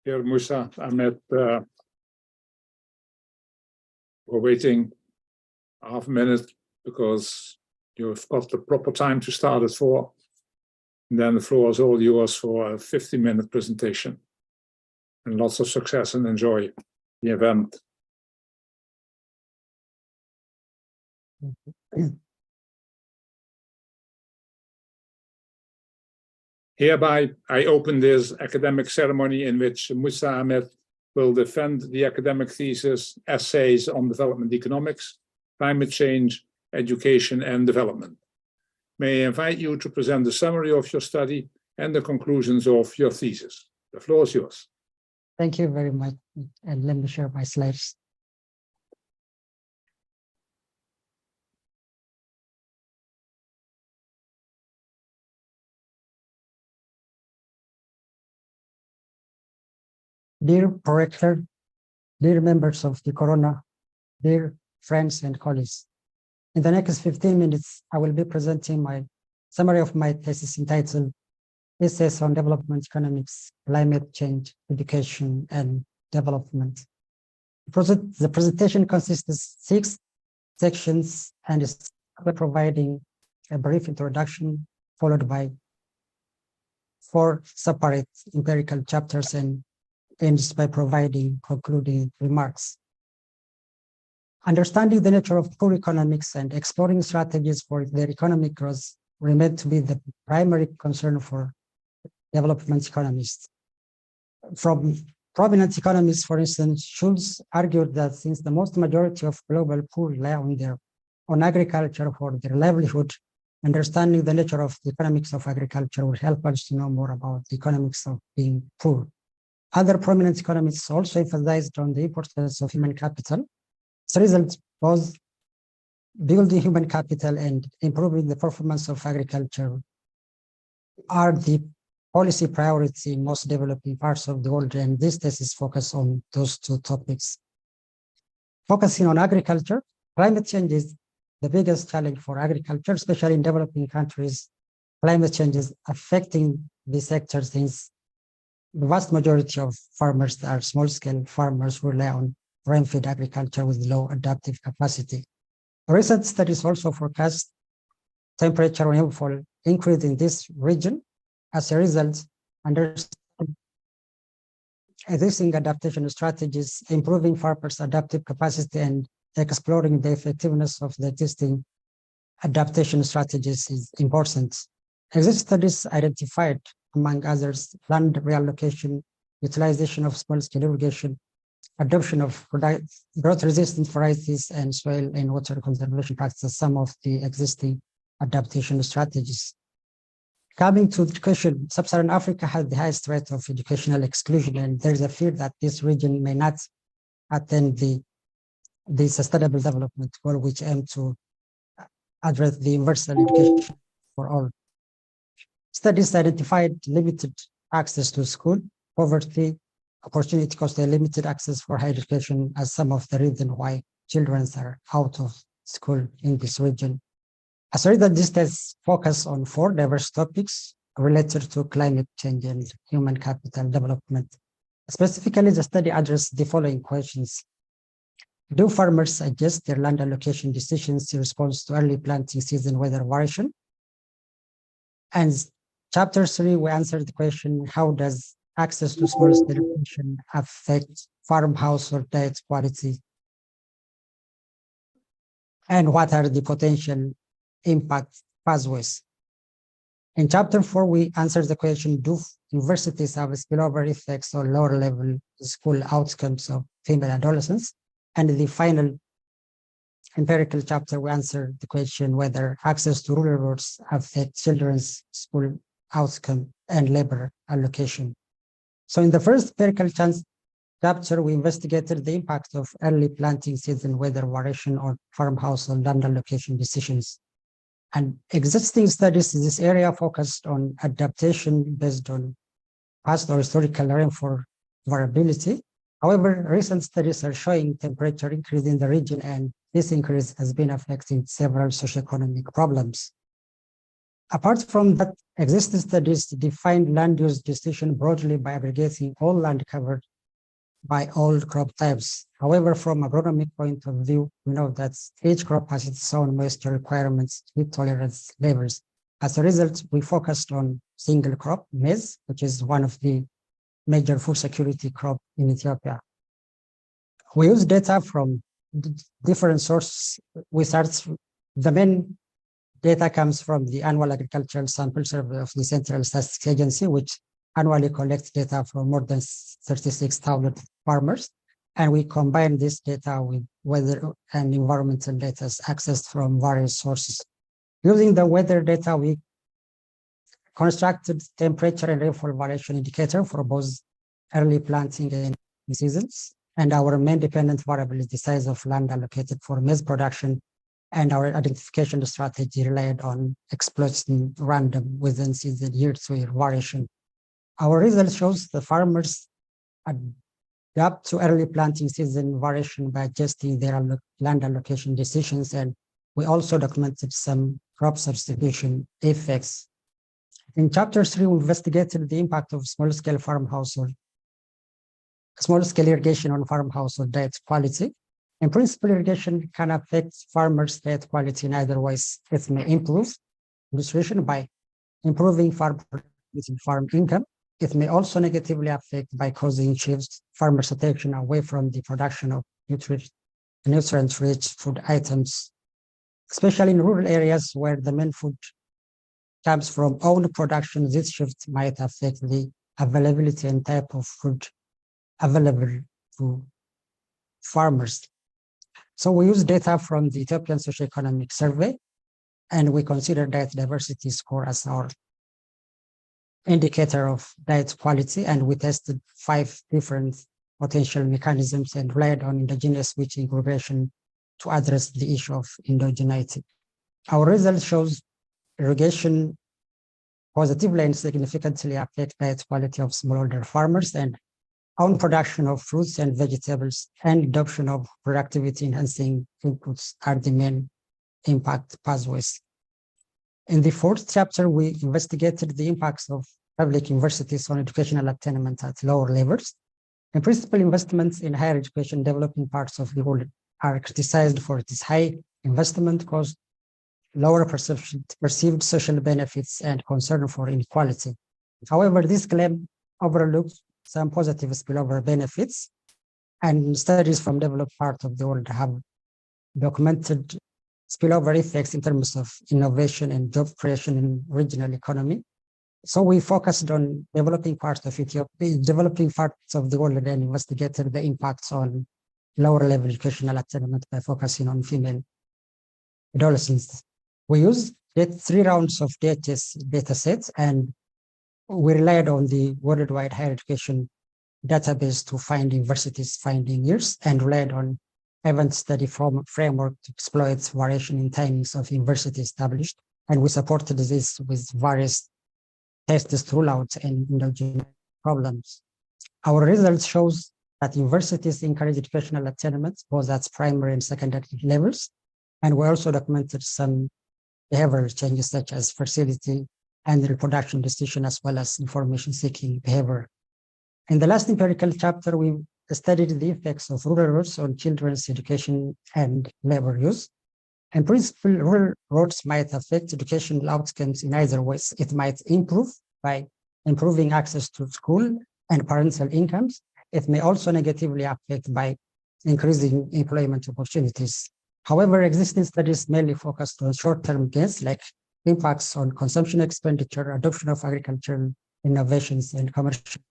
Dear Musa Ahmed, we're waiting half a minute because you've got the proper time to start at 4. And then the floor is all yours for a 50-minute presentation. And lots of success and enjoy the event. Hereby, I open this academic ceremony in which Musa Ahmed will defend the academic thesis, Essays on Development Economics, Climate Change, Education and Development. May I invite you to present the summary of your study and the conclusions of your thesis. The floor is yours. Thank you very much. And let me share my slides. Dear Prorector, dear members of the Corona, dear friends and colleagues, in the next 15 minutes, I will be presenting my summary of my thesis entitled Essays on Development Economics, Climate Change, Education and Development. The presentation consists of 6 sections and is providing a brief introduction, followed by 4 separate empirical chapters and ends by providing concluding remarks. Understanding the nature of poor economics and exploring strategies for their economic growth remain to be the primary concern for development economists. From prominent economists, for instance, Schulz argued that since the most majority of global poor rely on agriculture for their livelihood, understanding the nature of the economics of agriculture will help us to know more about the economics of being poor. Other prominent economists also emphasized on the importance of human capital. As a result, both building human capital and improving the performance of agriculture are the policy priority in most developing parts of the world, and this thesis focuses on those 2 topics. Focusing on agriculture, climate change is the biggest challenge for agriculture, especially in developing countries. Climate change is affecting the sector since the vast majority of farmers are small-scale farmers who rely on rain-fed agriculture with low adaptive capacity. Recent studies also forecast temperature rainfall increase in this region. As a result, addressing adaptation strategies, improving farmers' adaptive capacity, and exploring the effectiveness of the existing adaptation strategies is important. Existing studies identified, among others, land reallocation, utilization of small-scale irrigation, adoption of drought-resistant varieties, and soil and water conservation practices, some of the existing adaptation strategies. Coming to education, Sub-Saharan Africa has the highest rate of educational exclusion, and there is a fear that this region may not attain the sustainable development goal, which aim to address the universal education for all. Studies identified limited access to school, poverty, opportunity cost, and limited access for higher education as some of the reasons why children are out of school in this region. As a result, this test focus on 4 diverse topics related to climate change and human capital development. Specifically, the study addressed the following questions. Do farmers adjust their land allocation decisions in response to early planting season weather variation? And chapter 3, we answered the question, how does access to small-scale irrigation affect farm household diet quality? And what are the potential impact pathways? In chapter 4, we answered the question, do universities have spillover effects on lower level school outcomes of female adolescents? And in the final empirical chapter, we answered the question whether access to rural roads affect children's school outcome and labor allocation. So in the first empirical chapter, we investigated the impact of early planting season weather variation on farm household land allocation decisions. And existing studies in this area focused on adaptation based on past or historical rainfall variability. However, recent studies are showing temperature increase in the region, and this increase has been affecting several socioeconomic problems. Apart from that, existing studies define land use decision broadly by aggregating all land covered by all crop types. However, from agronomic point of view, we know that each crop has its own moisture requirements, heat tolerance levels. As a result, we focused on single crop, maize, which is one of the major food security crop in Ethiopia. We use data from different sources. The main data comes from the annual agricultural sample survey of the Central Statistics Agency, which annually collects data from more than 36,000 farmers. And we combine this data with weather and environmental data accessed from various sources. Using the weather data, we constructed temperature and rainfall variation indicator for both early planting and seasons. And our main dependent variable is the size of land allocated for maize production. And our identification strategy relied on exploiting random within season year-to-year variation. Our result shows the farmers adapt to early planting season variation by adjusting their land allocation decisions. And we also documented some crop substitution effects. In chapter 3, we investigated the impact of small-scale irrigation on farm household diet quality. In principle, irrigation can affect farmers' diet quality in either ways. It may improve nutrition by improving farm income. It may also negatively affect by causing shifts farmers' attention away from the production of nutrient-rich food items, especially in rural areas where the main food comes from own production. This shift might affect the availability and type of food available to farmers. So we use data from the Ethiopian Socioeconomic Survey, and we consider diet diversity score as our indicator of diet quality, and we tested 5 different potential mechanisms and relied on endogenous switching regression to address the issue of endogeneity. Our result shows irrigation positively and significantly affect diet quality of smallholder farmers, and own production of fruits and vegetables and adoption of productivity enhancing inputs are the main impact pathways. In the 4th chapter, we investigated the impacts of public universities on educational attainment at lower levels. In principle, investments in higher education developing parts of the world are criticized for its high investment cost, lower perceived social benefits, and concern for inequality. However, this claim overlooks some positive spillover benefits, and studies from developed parts of the world have documented spillover effects in terms of innovation and job creation in regional economy. So we focused on developing parts of Ethiopia, developing parts of the world, and investigated the impacts on lower level educational attainment by focusing on female adolescents. We used 3 rounds of DHS data sets, and we relied on the worldwide higher education database to find universities finding years, and relied on event study framework to exploit variation in timings of university established. And we supported this with various tests, rollouts, and endogenous problems. Our results shows that universities encourage educational attainment both at primary and secondary levels. And we also documented some behavioral changes such as fertility and reproduction decision, as well as information seeking behavior. In the last empirical chapter, we studied the effects of rural roads on children's education and labor use. In principle, rural roads might affect educational outcomes in either ways. It might improve by improving access to school and parental incomes. It may also negatively affect by increasing employment opportunities. However, existing studies mainly focused on short-term gains like impacts on consumption expenditure, adoption of agricultural innovations, and commercial.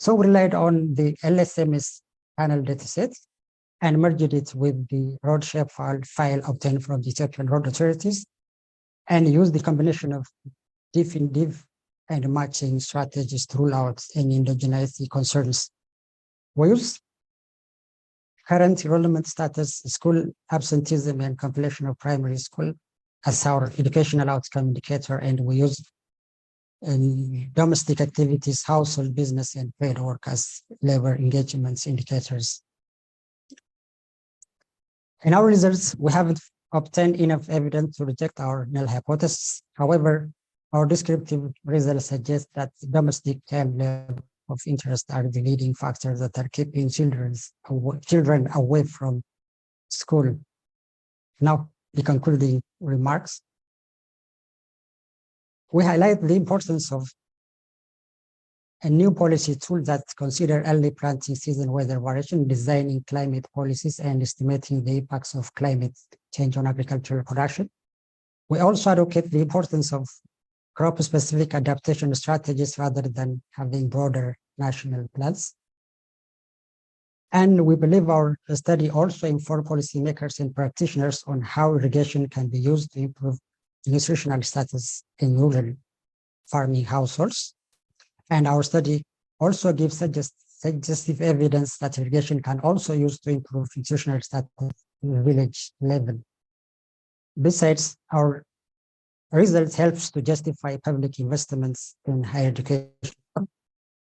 So we relied on the LSMS panel dataset and merged it with the road shape file obtained from the Ethiopian road authorities, and used the combination of diff in diff and matching strategies to rule out any endogeneity concerns. We use current enrollment status, school absenteeism, and completion of primary school as our educational outcome indicator, and we use domestic activities, household business, and paid work as labor engagements indicators. In our results, we haven't obtained enough evidence to reject our null hypothesis. However, our descriptive results suggest that domestic time level of interest are the leading factors that are keeping children away from school. Now, the concluding remarks. We highlight the importance of a new policy tool that consider early planting season weather variation, designing climate policies, and estimating the impacts of climate change on agricultural production. We also advocate the importance of crop-specific adaptation strategies rather than having broader national plans. And we believe our study also informs policymakers and practitioners on how irrigation can be used to improve nutritional status in rural farming households. And our study also gives suggestive evidence that irrigation can also use to improve nutritional status at the village level. Besides, our results helps to justify public investments in higher education.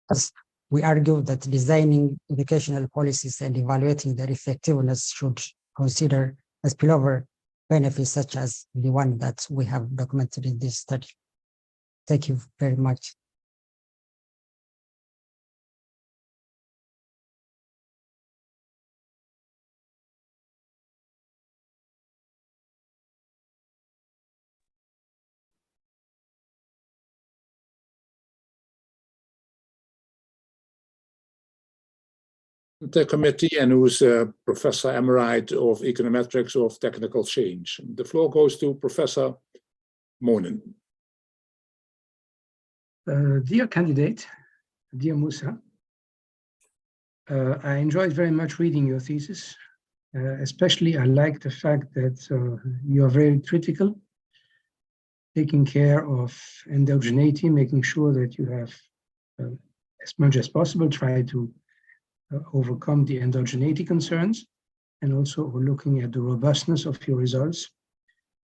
As we argue that designing educational policies and evaluating their effectiveness should consider a spillover benefits such as the one that we have documented in this study. Thank you very much. The committee and who's Professor Emerite of Econometrics of Technical Change. The floor goes to Professor Monen. Dear candidate, dear Musa, I enjoyed very much reading your thesis. Especially I like the fact that you are very critical, taking care of endogeneity, making sure that you have, as much as possible, try to overcome the endogeneity concerns, and also looking at the robustness of your results,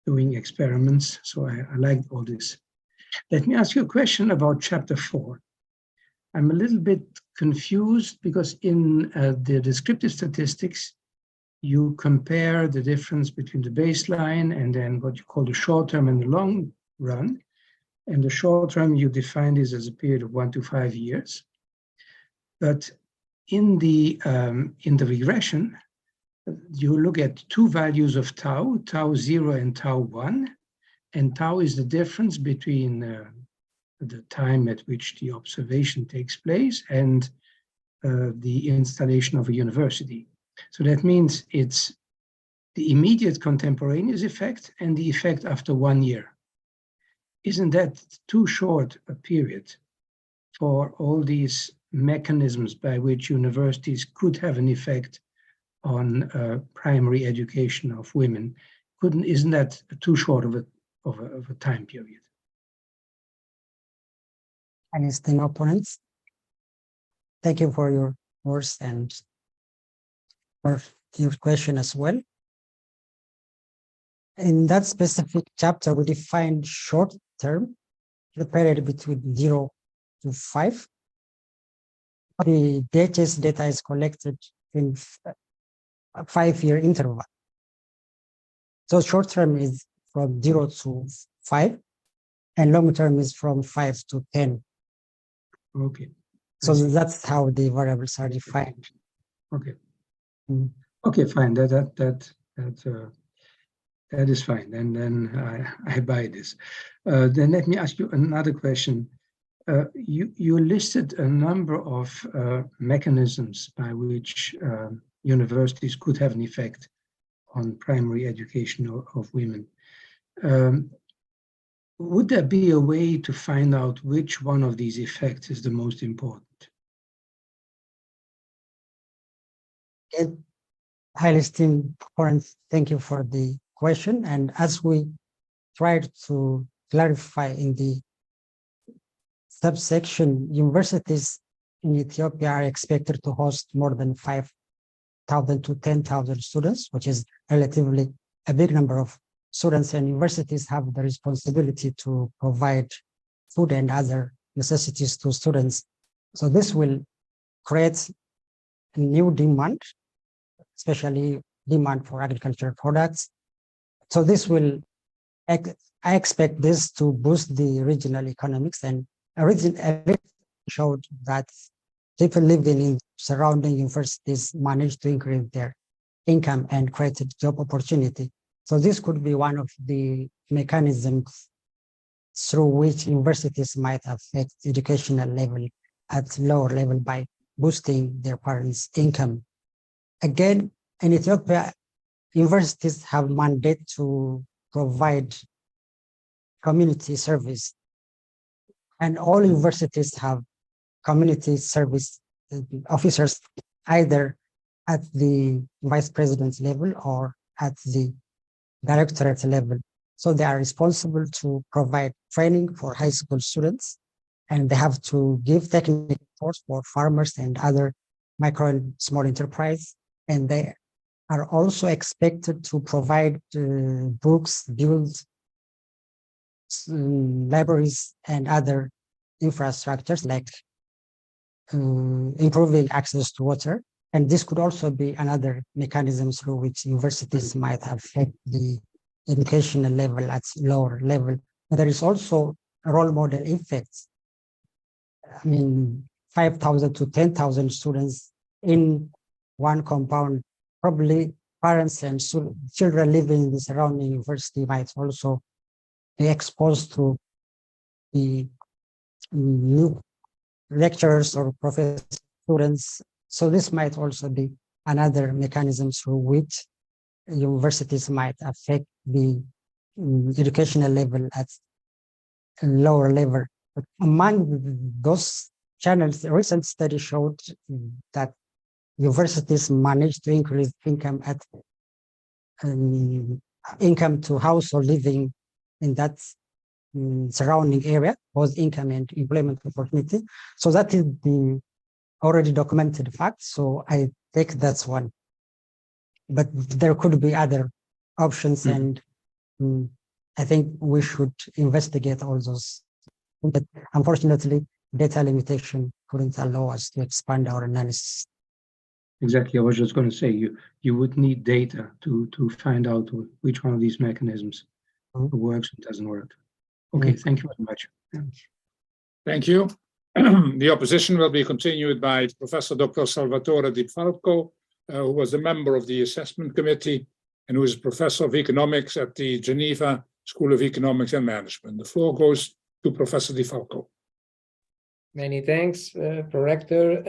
doing experiments. So I liked all this. Let me ask you a question about chapter 4. I'm a little bit confused because in the descriptive statistics, you compare the difference between the baseline and then what you call the short term and the long run. And the short term, you define this as a period of 1 to 5 years. But in the regression, you look at two values of tau, tau 0 and tau 1, and tau is the difference between the time at which the observation takes place and the installation of a university. So that means it's the immediate contemporaneous effect and the effect after 1 year. Isn't that too short a period for all these mechanisms by which universities could have an effect on primary education of women? Isn't that too short of a time period? And esteemed opponents, thank you for your words and for your question as well. In that specific chapter, we defined short term, the period between 0 to 5. The DHS data is collected in a 5-year interval. So short term is from 0 to 5, and long term is from 5 to 10. Okay. So that's how the variables are defined. Okay. Okay, fine. That is fine. And then I buy this. Then let me ask you another question. You listed a number of mechanisms by which universities could have an effect on primary education of women. Would there be a way to find out which one of these effects is the most important? Highly esteemed opponents, thank you for the question. And as we tried to clarify in the subsection, universities in Ethiopia are expected to host more than 5,000 to 10,000 students, which is relatively a big number of students, and universities have the responsibility to provide food and other necessities to students. So this will create a new demand, especially demand for agricultural products. So this will, I expect this to boost the regional economics, and a region showed that people living in surrounding universities managed to increase their income and created job opportunity. So this could be one of the mechanisms through which universities might affect educational level at lower level by boosting their parents' income. Again, in Ethiopia, universities have mandate to provide community service, and all universities have community service officers either at the vice president's level or at the directorate level. So they are responsible to provide training for high school students, and they have to give technical support for farmers and other micro and small enterprise. And they are also expected to provide books, build libraries and other infrastructures like improving access to water. And this could also be another mechanism through which universities might affect the educational level at lower level. But there is also a role model effect. I mean, 5,000 to 10,000 students in one compound, probably parents and children living in the surrounding university might also be exposed to the new lecturers or professors, students. So this might also be another mechanism through which universities might affect the educational level at a lower level. But among those channels, a recent study showed that universities managed to increase income at income to household living in that surrounding area, both income and employment opportunity. So that is the already documented fact. So I take that's one. But there could be other options, and I think we should investigate all those. But unfortunately, data limitation couldn't allow us to expand our analysis. Exactly. I was just going to say you would need data to find out which one of these mechanisms works and doesn't work. Okay, thank you very much. Thank you. The opposition will be continued by Professor Dr. Salvatore Di Falco, who was a member of the assessment committee and who is professor of economics at the Geneva School of Economics and Management. The floor goes to Professor Di Falco. Many thanks, Prorector.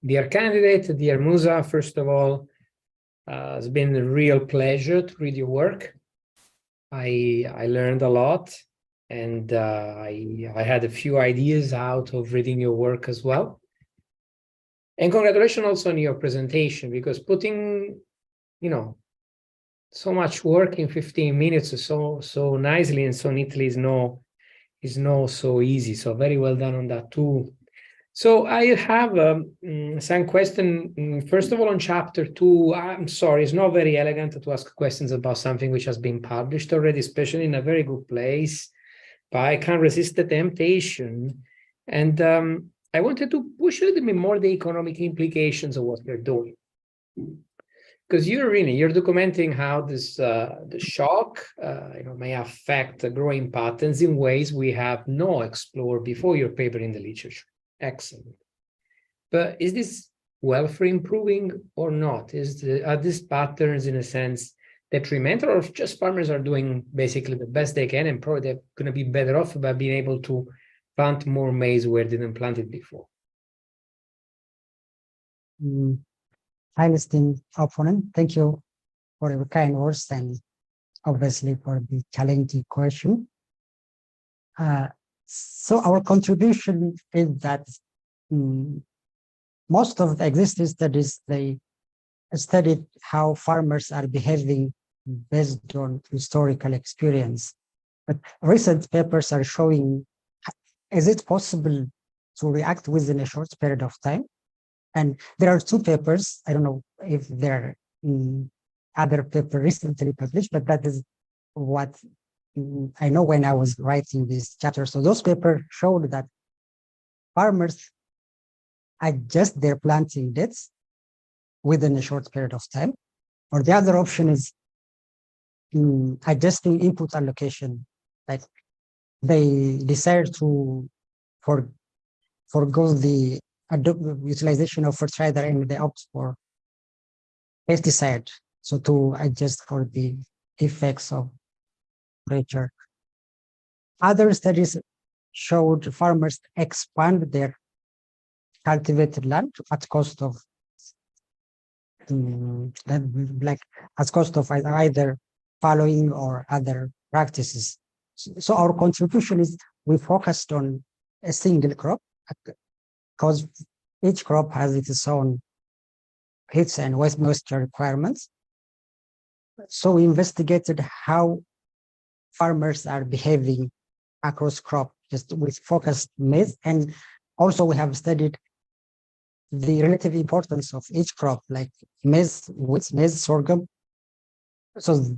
Dear candidate, dear Musa, first of all, it's been a real pleasure to read your work. I learned a lot, and I had a few ideas out of reading your work as well. And congratulations also on your presentation, because putting, so much work in 15 minutes so nicely and so neatly is not so easy. So very well done on that too. So I have some question. First of all, on chapter 2, I'm sorry, it's not very elegant to ask questions about something which has been published already, especially in a very good place, but I can't resist the temptation. And I wanted to push a little bit more the economic implications of what you're doing. Because you're documenting how this the shock may affect growing patterns in ways we have not explored before your paper in the literature. Excellent. But is this welfare improving or not? Are these patterns in a sense detrimental, or just farmers are doing basically the best they can and probably they're going to be better off by being able to plant more maize where they didn't plant it before? Highly esteemed opponent, thank you for your kind words and obviously for the challenging question. So our contribution is that most of the existing studies, they studied how farmers are behaving based on historical experience. But recent papers are showing, is it possible to react within a short period of time? And there are two papers, I don't know if there are other papers recently published, but that is what I know when I was writing this chapter. So those papers showed that farmers adjust their planting dates within a short period of time. Or the other option is adjusting input allocation. Like they decide to forgo the utilization of fertilizer and they opt for pesticide. So to adjust for the effects of nature. Other studies showed farmers expand their cultivated land at cost of either following or other practices. So our contribution is we focused on a single crop because each crop has its own heat and waste moisture requirements. So we investigated how farmers are behaving across crop, just with focused maize, and also we have studied the relative importance of each crop, like maize, wheat, maize, sorghum. So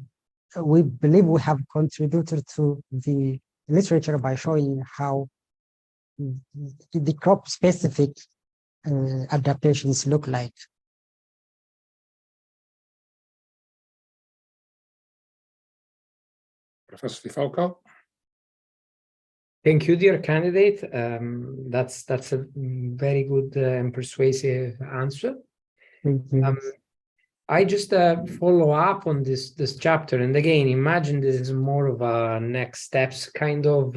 we believe we have contributed to the literature by showing how the crop-specific adaptations look like. Professor Falco. Thank you, dear candidate. That's a very good and persuasive answer. Thank you. I just follow up on this chapter, and again, imagine this is more of a next steps kind of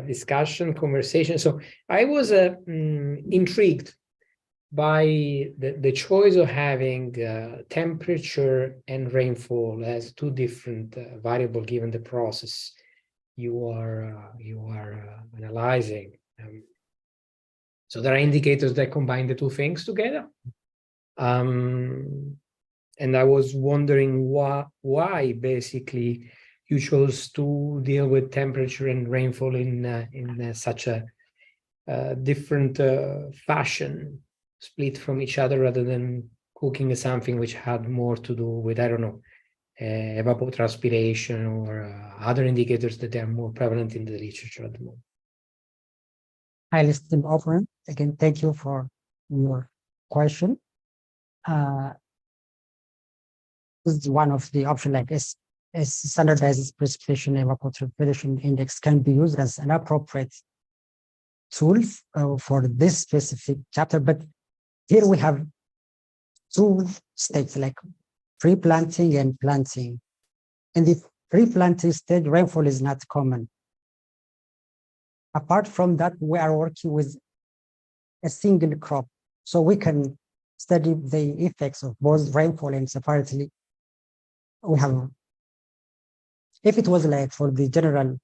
discussion, conversation. So I was intrigued by the choice of having temperature and rainfall as two different variables given the process you are analyzing. So there are indicators that combine the two things together. And I was wondering why basically you chose to deal with temperature and rainfall in such a different fashion, split from each other, rather than cooking something which had more to do with, I don't know, evapotranspiration or other indicators that are more prevalent in the literature at the moment. Hi, esteemed opponent. Again, thank you for your question. This is one of the options, like a standardized precipitation evapotranspiration index can be used as an appropriate tool for this specific chapter. But here we have two states, like pre-planting and planting. In the pre-planting stage, rainfall is not common. Apart from that, we are working with a single crop, so we can study the effects of both rainfall and separately. We have, if it was like for the general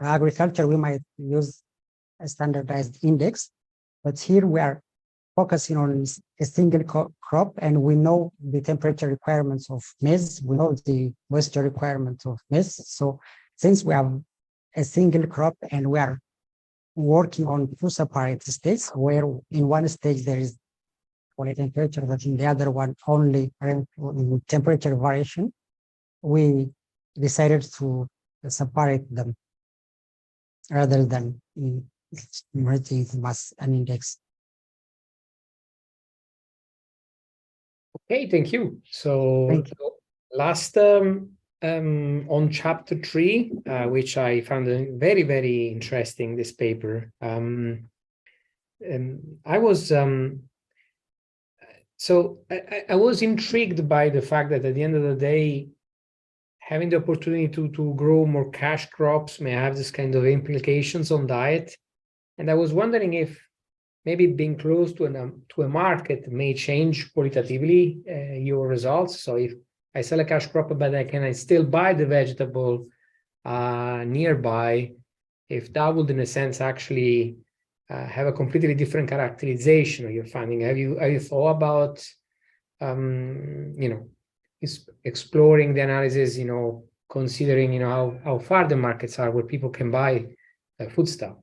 agriculture, we might use a standardized index, but here we are focusing on a single crop, and we know the temperature requirements of maize, we know the moisture requirements of maize. So since we have a single crop and we are working on two separate states, where in one stage there is only temperature, but in the other one only temperature variation, we decided to separate them rather than merging them as an index. Okay, thank you. So Thank you. last on chapter 3, which I found very, very interesting, this paper. I was I was intrigued by the fact that at the end of the day, having the opportunity to grow more cash crops may have this kind of implications on diet. And I was wondering if maybe being close to a market may change qualitatively your results. So if I sell a cash crop, but can I still buy the vegetable nearby, if that would, in a sense, actually have a completely different characterization of your finding? Have you thought about, exploring the analysis, considering, how far the markets are where people can buy foodstuff?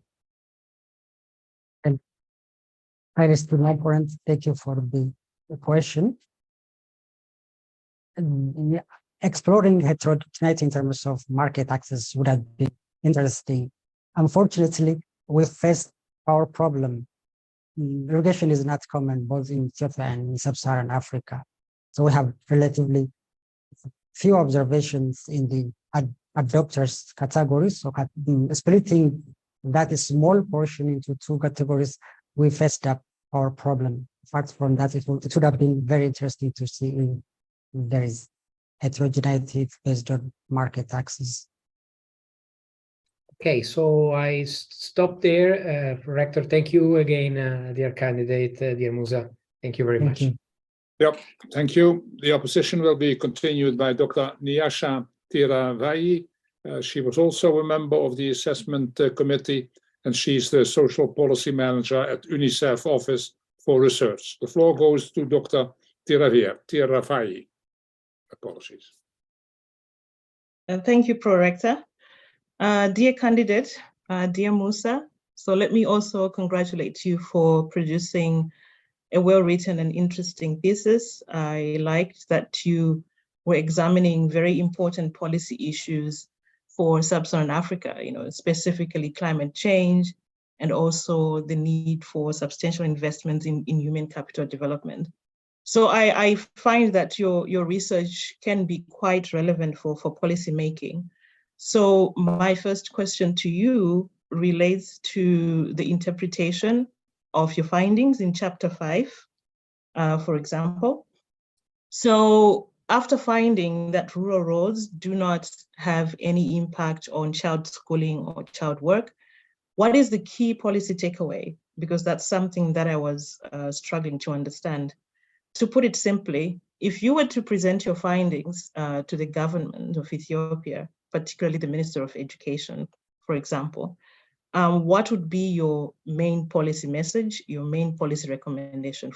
Hi, Mr. Opponent. Thank you for the question. Exploring heterogeneity in terms of market access would have been interesting. Unfortunately, we face our problem. Irrigation is not common both in Ethiopia and in sub-Saharan Africa. So we have relatively few observations in the adopters categories. So splitting that small portion into two categories, we faced up our problem. Apart from that, it would have been very interesting to see if there is heterogeneity based on market access. Okay, so I stop there. Rector, thank you again, dear candidate, dear Musa. Thank you very much. You. Yep, thank you. The opposition will be continued by Dr. Nyasha Tiravai. She was also a member of the assessment committee, and she's the social policy manager at UNICEF Office for Research. The floor goes to Dr. Tiravai. Apologies. Thank you, Pro-Rector. Dear candidate, dear Musa, so let me also congratulate you for producing a well-written and interesting thesis. I liked that you were examining very important policy issues for Sub-Saharan Africa, specifically climate change, and also the need for substantial investments in human capital development. So I find that your research can be quite relevant for policy making. So my first question to you relates to the interpretation of your findings in chapter 5, for example. So after finding that rural roads do not have any impact on child schooling or child work, what is the key policy takeaway? Because that's something that I was struggling to understand. To put it simply, if you were to present your findings to the government of Ethiopia, particularly the Minister of Education, for example, what would be your main policy message, your main policy recommendation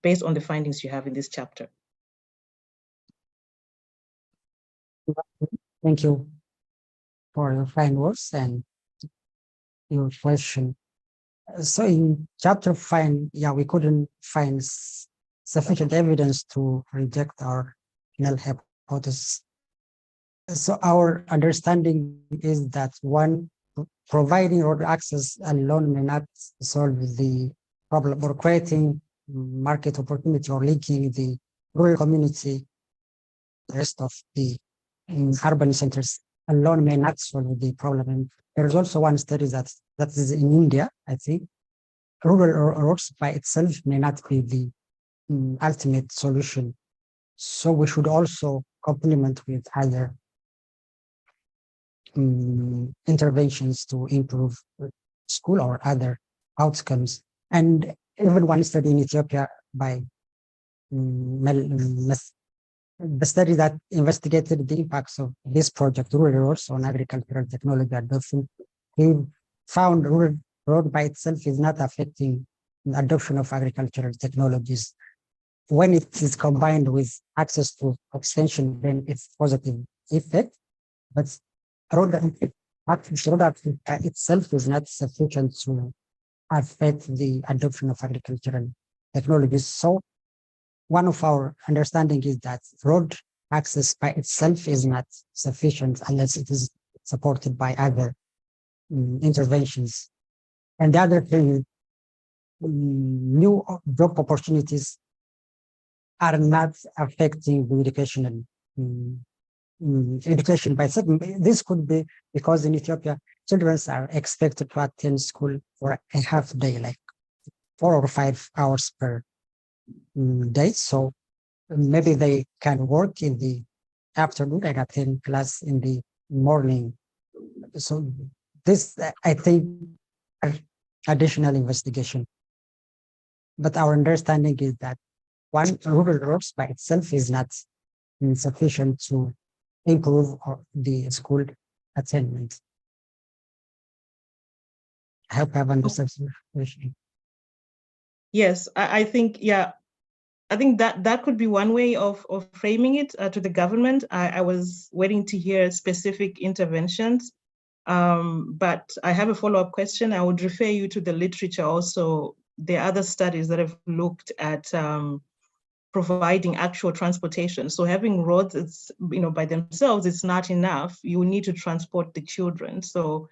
based on the findings you have in this chapter? Thank you for your kind words and your question. So in chapter 5, we couldn't find sufficient evidence to reject our null hypothesis. So our understanding is that one, providing road access alone may not solve the problem, or creating market opportunity or linking the rural community, the rest of the urban centers alone may not solve the problem. And there is also one study that is in India, I think. Rural roads by itself may not be the ultimate solution. So we should also complement with other interventions to improve school or other outcomes. And even one study in Ethiopia by the study that investigated the impacts of this project, rural roads, on agricultural technology adoption, he found rural road by itself is not affecting the adoption of agricultural technologies. When it is combined with access to extension, then it's positive effect. But road itself is not sufficient to affect the adoption of agricultural technologies. So one of our understanding is that road access by itself is not sufficient unless it is supported by other interventions. And the other thing, new job opportunities are not affecting the education by itself. This could be because in Ethiopia, children are expected to attend school for a half day, like 4 or 5 hours per day. So maybe they can work in the afternoon and attend class in the morning. So this, I think, additional investigation. But our understanding is that one, rural roads by itself is not sufficient to improve the school attainment. I hope I have understood the question. Yes, I think, I think that could be one way of framing it to the government. I was waiting to hear specific interventions, but I have a follow-up question. I would refer you to the literature also. There are other studies that have looked at providing actual transportation. So having roads, it's, by themselves, it's not enough. You need to transport the children. So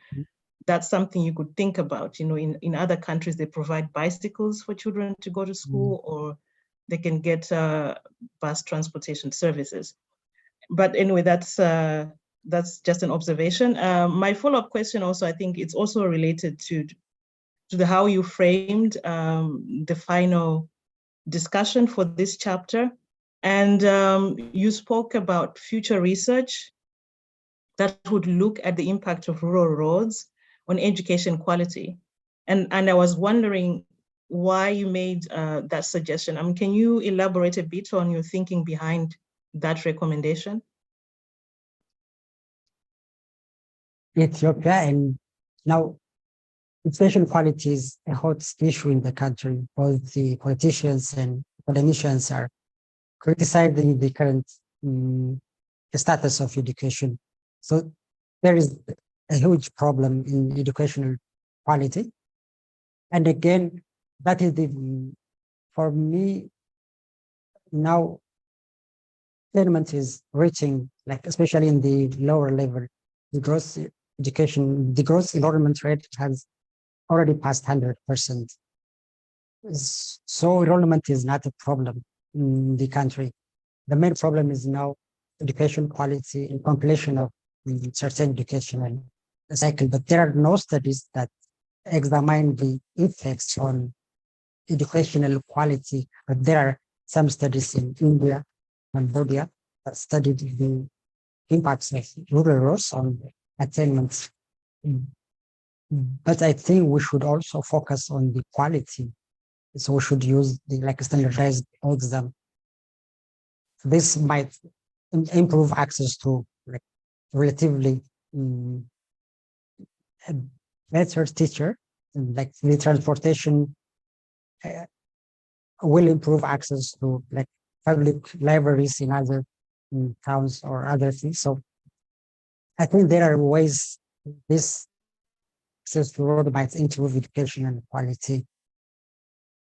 that's something you could think about. In other countries, they provide bicycles for children to go to school, or they can get bus transportation services. But anyway, that's just an observation. My follow-up question also, I think it's also related to how you framed the final discussion for this chapter. And you spoke about future research that would look at the impact of rural roads on education quality. And I was wondering why you made that suggestion. I mean, can you elaborate a bit on your thinking behind that recommendation? Ethiopia, and now education quality is a hot issue in the country. Both the politicians and academicians are criticizing the current status of education. So there is a huge problem in educational quality. And again, that is for me, now attainment is reaching, like especially in the lower level, the gross enrollment rate has already passed 100%. So enrollment is not a problem in the country. The main problem is now education quality and completion of certain educational cycle. But there are no studies that examine the effects on educational quality. But there are some studies in India and Cambodia that studied the impacts of rural roads on attainment. But I think we should also focus on the quality. So we should use the standardized exam. This might improve access to relatively a better teacher, like the transportation will improve access to public libraries in other towns or other things. So I think there are ways this access to road might improve education and quality.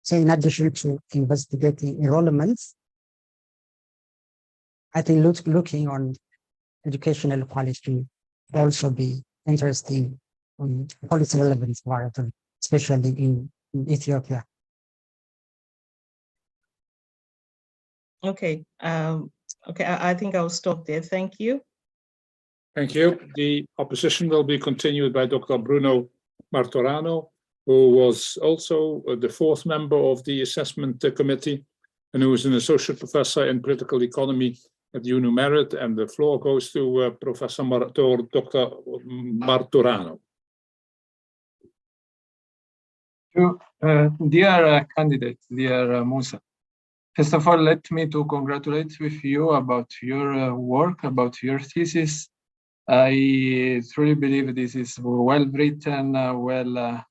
So in addition to investigating enrollments, I think looking on educational quality will also be interesting on policy relevance variable, especially in Ethiopia. Okay. Okay, I think I'll stop there. Thank you. Thank you. The opposition will be continued by Dr. Bruno Martorano, who was also the fourth member of the assessment committee and who is an associate professor in political economy at UNU Merit. And the floor goes to Dr. Martorano. Dear candidate, dear Musa, first of all, let me to congratulate with you about your work, about your thesis. I truly believe this is well written, well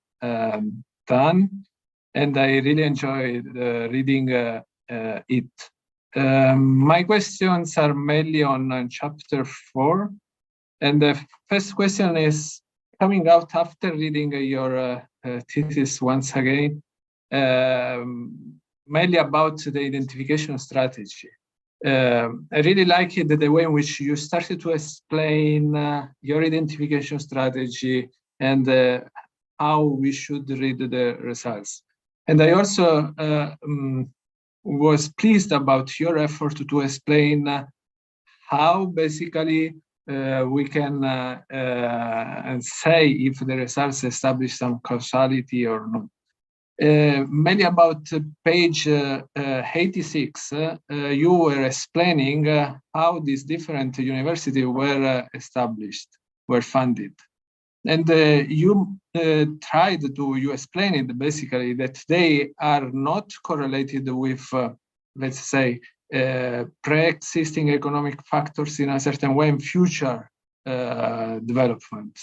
done, and I really enjoyed reading it. My questions are mainly on chapter 4, and the first question is coming out after reading your thesis once again, mainly about the identification strategy. I really liked the way in which you started to explain your identification strategy and how we should read the results. And I also was pleased about your effort to explain how basically we can say if the results establish some causality or not. Mainly about page 86, you were explaining how these different universities were established, were funded. And you explain it basically that they are not correlated with, let's say, pre-existing economic factors in a certain way in future development.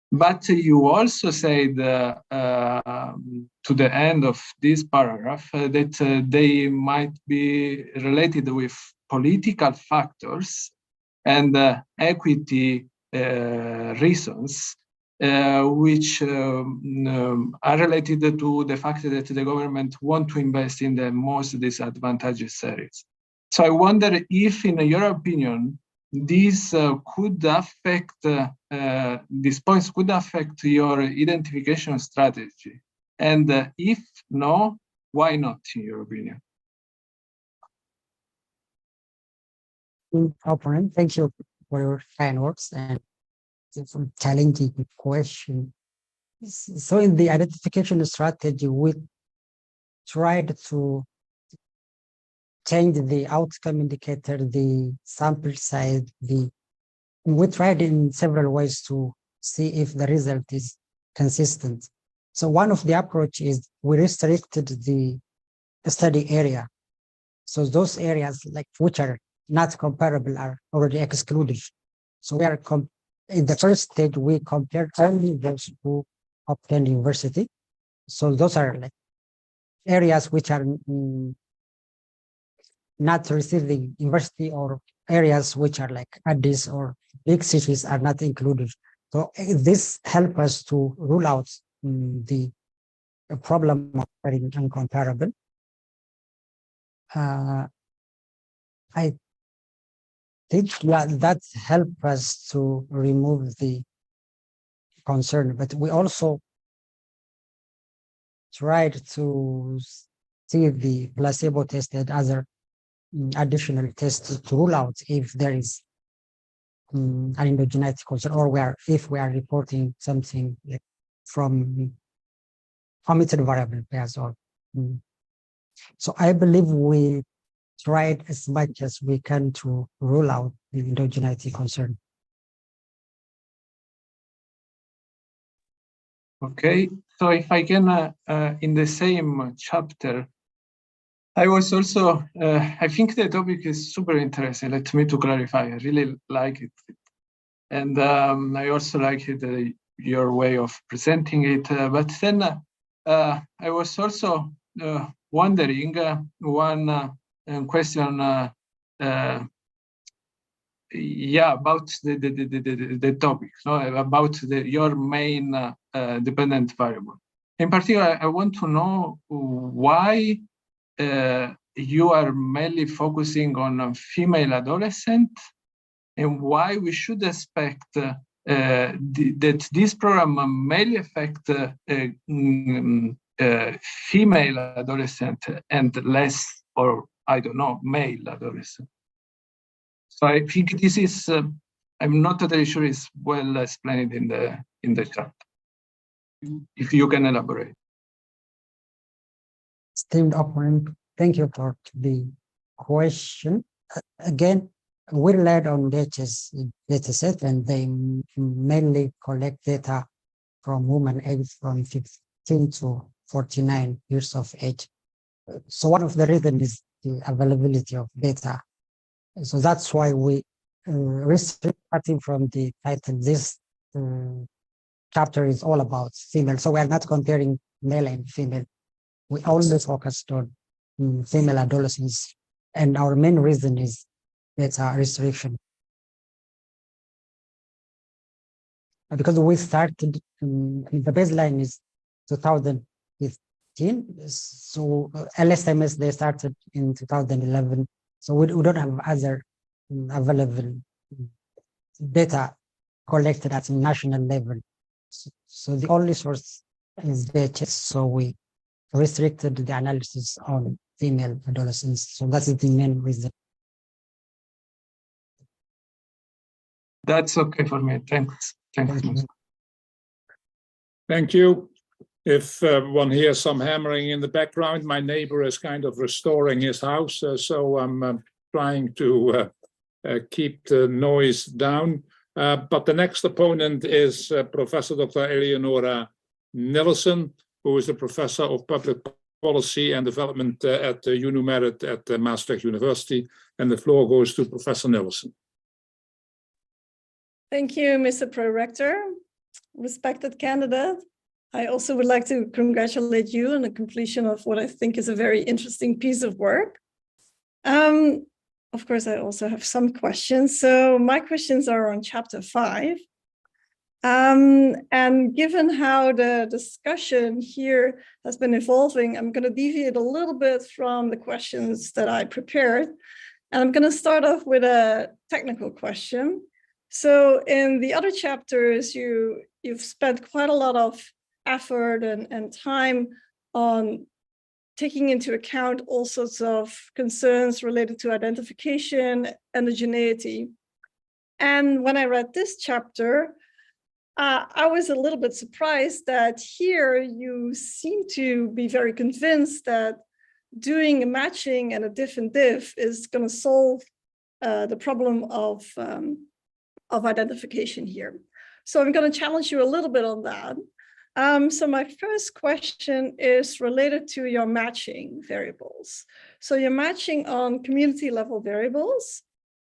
But you also said to the end of this paragraph that they might be related with political factors and equity reasons, which are related to the fact that the government want to invest in the most disadvantaged areas. So I wonder if, in your opinion, these could affect, these points could affect your identification strategy. And if no, why not, in your opinion? opponent, thank you for your kind words and some challenging question. So in the identification strategy, we tried to change the outcome indicator, the sample size, we tried in several ways to see if the result is consistent. So one of the approach is we restricted the study area. So those areas like which are not comparable are already excluded. So we are in the first stage, we compared only those who obtained university. So those are like areas which are not receiving university, or areas which are like Addis or big cities are not included. So this helps us to rule out the problem of very incomparable. I think that helped us to remove the concern, but we also tried to see the placebo tested other additional tests to rule out if there is an endogeneity concern, or if we are reporting something like from omitted variable pairs. Or so I believe we tried as much as we can to rule out the endogeneity concern. Okay, so if I can, in the same chapter, I was also, I think the topic is super interesting. Let me to clarify, I really like it. And I also like it, your way of presenting it. But then I was also wondering one question, about the topic, about your main dependent variable. In particular, I want to know why you are mainly focusing on female adolescent, and why we should expect that this program may affect female adolescent and less, or I don't know, male adolescent. So I think this is, I'm not totally sure it's well explained in the chart. If you can elaborate. Esteemed opponent, thank you for the question. Again, we relied on DHS dataset, and they mainly collect data from women aged from 15 to 49 years of age. So one of the reasons is the availability of data. So that's why we restrict, starting from the title. This chapter is all about female. So we are not comparing male and female. We only focused on female adolescents, and our main reason is data restriction. Because we started, the baseline is 2015, so LSMS, they started in 2011. So we don't have other available data collected at national level. So the only source is DHS. So we restricted the analysis on female adolescents. So that is the main reason. That's okay for me. Thanks. Thanks. Thank you. If one hears some hammering in the background, my neighbor is kind of restoring his house, so I'm trying to keep the noise down. But the next opponent is Professor Dr. Eleonora Nilsson, who is a professor of public policy and development at UNUMERIT at Maastricht University. And the floor goes to Professor Nilsson. Thank you, Mr. Pro-Rector. Respected candidate, I also would like to congratulate you on the completion of what I think is a very interesting piece of work. Of course, I also have some questions. So my questions are on chapter 5. And given how the discussion here has been evolving, I'm going to deviate a little bit from the questions that I prepared. And I'm going to start off with a technical question. So in the other chapters, you've spent quite a lot of effort and time on taking into account all sorts of concerns related to identification, heterogeneity. And when I read this chapter, I was a little bit surprised that here you seem to be very convinced that doing a matching and a diff and diff is going to solve the problem of identification here. So I'm going to challenge you a little bit on that. So my first question is related to your matching variables. So you're matching on community level variables.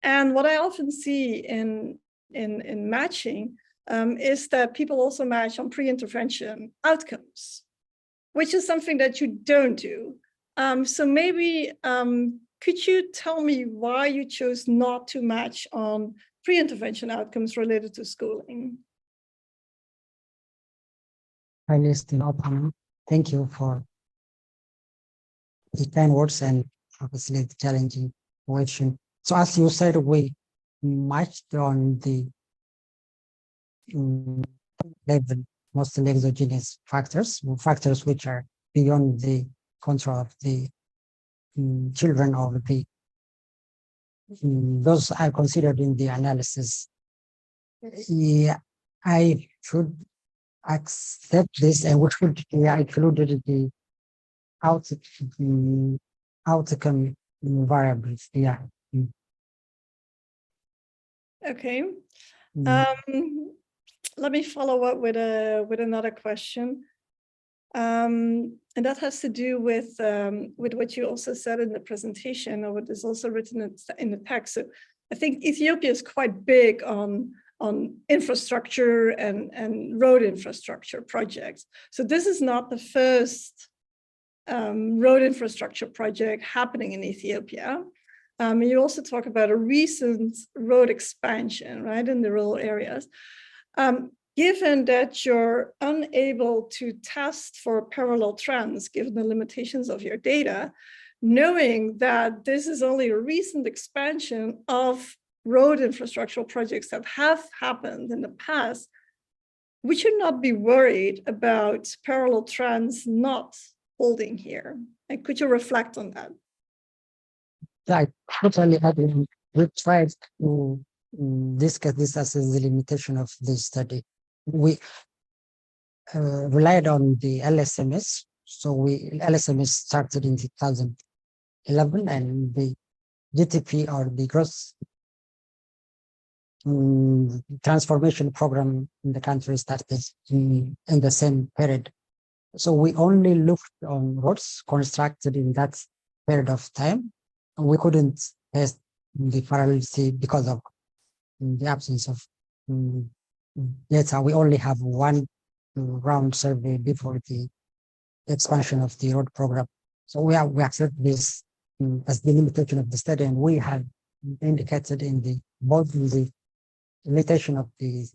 And what I often see in matching is that people also match on pre-intervention outcomes, which is something that you don't do. So maybe could you tell me why you chose not to match on pre-intervention outcomes related to schooling? Hi, Liston. Thank you for the kind words and obviously the challenging question. So as you said, we matched on the level, mostly exogenous factors which are beyond the control of the children or the those are considered in the analysis. Yeah, I should accept this, and which would included the outcome variables. Yeah. Okay. Let me follow up with another question. And that has to do with what you also said in the presentation, or what is also written in the text. So I think Ethiopia is quite big on infrastructure and road infrastructure projects. So this is not the first road infrastructure project happening in Ethiopia. You also talk about a recent road expansion, right, in the rural areas. Given that you're unable to test for parallel trends, given the limitations of your data, knowing that this is only a recent expansion of road infrastructural projects that have happened in the past, we should not be worried about parallel trends not holding here. And could you reflect on that? I totally agree. We tried to discuss this as a limitation of the study. We relied on the LSMS. So LSMS started in 2011, and the GTP, or the gross transformation program in the country, started in the same period. So we only looked on roads constructed in that period of time. We couldn't test the parallelity because of the absence of data. We only have one round survey before the expansion of the road program. So we accept this as the limitation of the study, and we have indicated in both in the limitation of the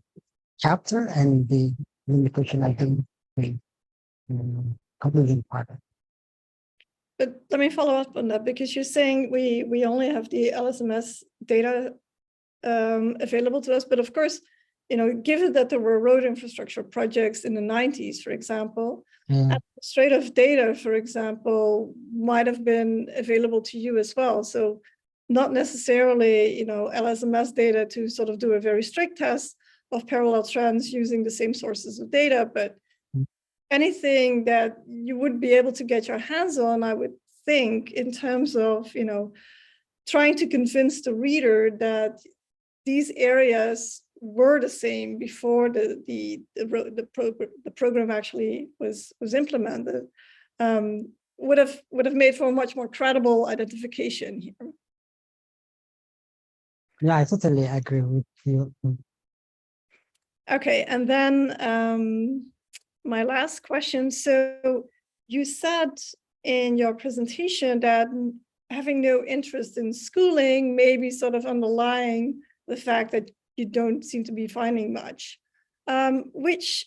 chapter and the limitation of the conclusion part. But let me follow up on that, because you're saying we only have the LSMS data available to us. But of course, given that there were road infrastructure projects in the 90s, for example, administrative data, for example, might have been available to you as well. So not necessarily, LSMS data to sort of do a very strict test of parallel trends using the same sources of data, but anything that you would be able to get your hands on, I would think, in terms of, trying to convince the reader that these areas were the same before the program actually was implemented, would have made for a much more credible identification here. Yeah, I totally agree with you. Okay, and then my last question. So you said in your presentation that having no interest in schooling may be sort of underlying the fact that you don't seem to be finding much, which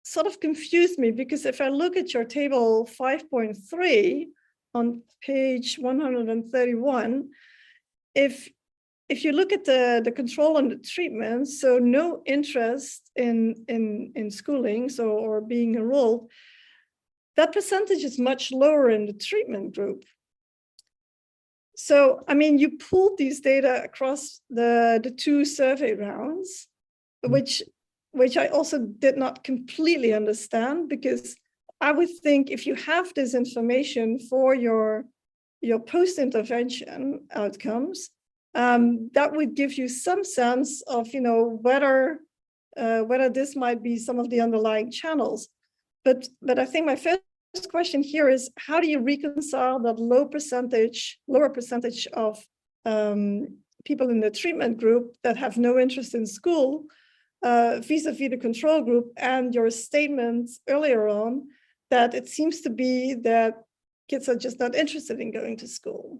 sort of confused me, because if I look at your table 5.3 on page 131, if you look at the control and the treatment, so no interest in schooling, or being enrolled, that percentage is much lower in the treatment group. So, I mean, you pooled these data across the two survey rounds, which I also did not completely understand, because I would think if you have this information for your post-intervention outcomes, that would give you some sense of, whether this might be some of the underlying channels. But I think my first question here is, how do you reconcile that lower percentage of people in the treatment group that have no interest in school vis-a-vis the control group, and your statement earlier on that it seems to be that kids are just not interested in going to school?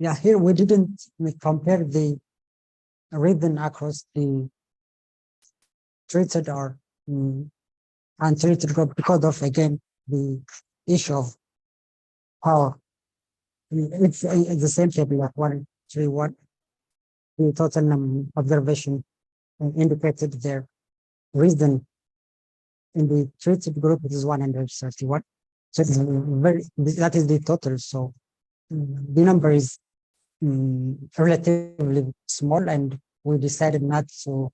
Yeah, here we didn't compare the rhythm across the treated or untreated group because of, again, the issue of power. It's the same table like 131. The total observation indicated their reason in the treated group, it is 131. So it's that is the total. So the number is relatively small, and we decided not to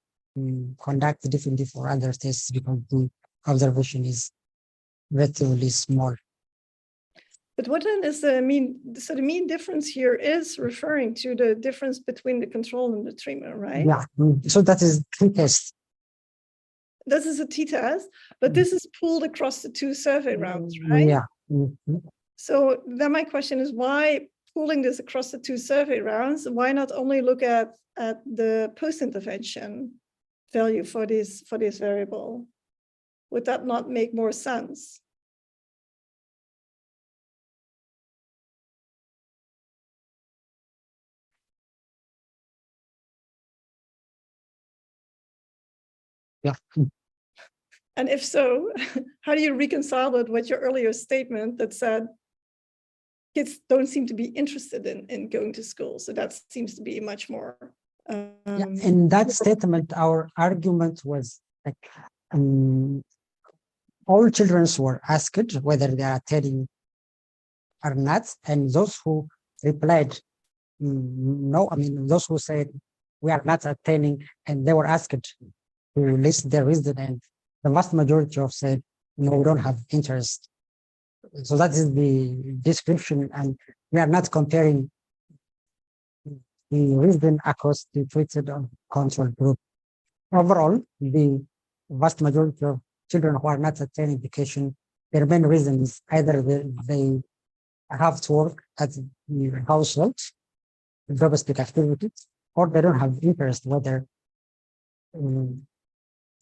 conduct differently for other tests because the observation is relatively small. But what then is the mean? So the mean difference here is referring to the difference between the control and the treatment, right? Yeah. So that is t-test. This is a t-test, but this is pooled across the two survey rounds, right? Yeah. So then my question is, why pooling this across the two survey rounds? Why not only look at the post-intervention value for this variable? Would that not make more sense? Yeah. And if so, how do you reconcile that with your earlier statement that said kids don't seem to be interested in going to school? So that seems to be much more. Yeah. In that statement, our argument was like all children were asked whether they are attending or not, and those who replied no, I mean those who said we are not attending, and they were asked to list their reason, and the vast majority of said no, we don't have interest. So that is the description, and we are not comparing the reason across the treated and control group. Overall, the vast majority of children who are not attending education, their main reason is either they have to work at the household, domestic activities, or they don't have interest, whether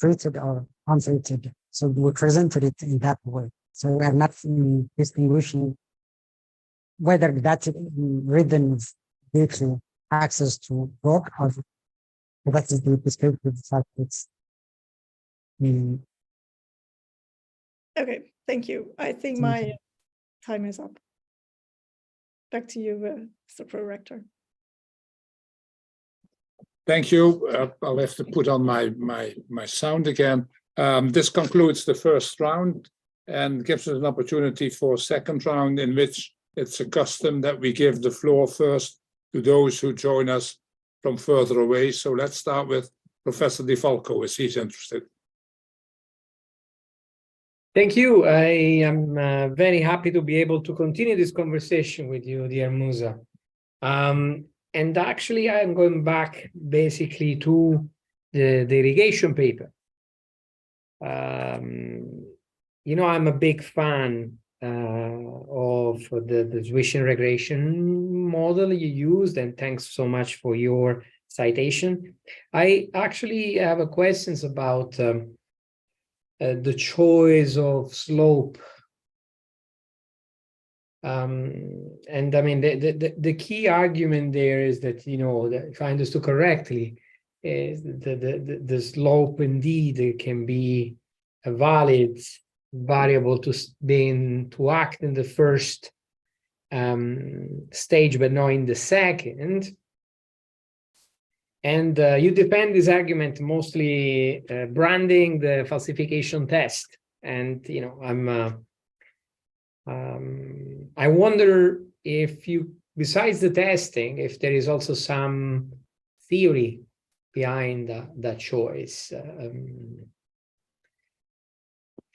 treated or untreated. So we presented it in that way. So we are not distinguishing whether that rhythm is due to access to work, or that is the descriptive factors. Okay, thank you. I think my time is up. Back to you, Mr. Pro-Rector. Thank you. I'll have to put on my sound again. This concludes the first round and gives us an opportunity for a second round, in which it's a custom that we give the floor first to those who join us from further away. So let's start with Professor De Falco, if he's interested. Thank you. I am very happy to be able to continue this conversation with you, dear Musa. And actually, I'm going back basically to the irrigation paper. I'm a big fan of the tuition regression model you used, and thanks so much for your citation. I actually have a questions about the choice of slope. And I mean, the key argument there is that, if I understood correctly, is the slope indeed can be a valid variable to act in the first stage, but not in the second. And you defend this argument mostly branding the falsification test. And I wonder if you, besides the testing, if there is also some theory behind that choice.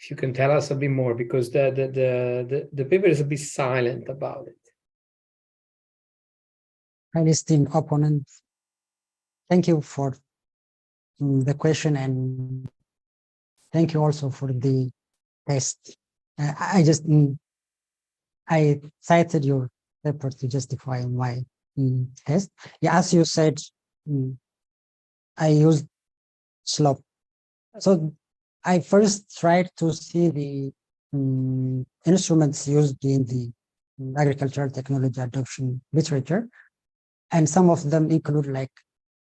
If you can tell us a bit more, because the paper is a bit silent about it. Highly esteemed opponent, thank you for the question, and thank you also for the test. I cited your paper to justify my test. Yeah, as you said, I used slope. So I first tried to see the instruments used in the agricultural technology adoption literature, and some of them include like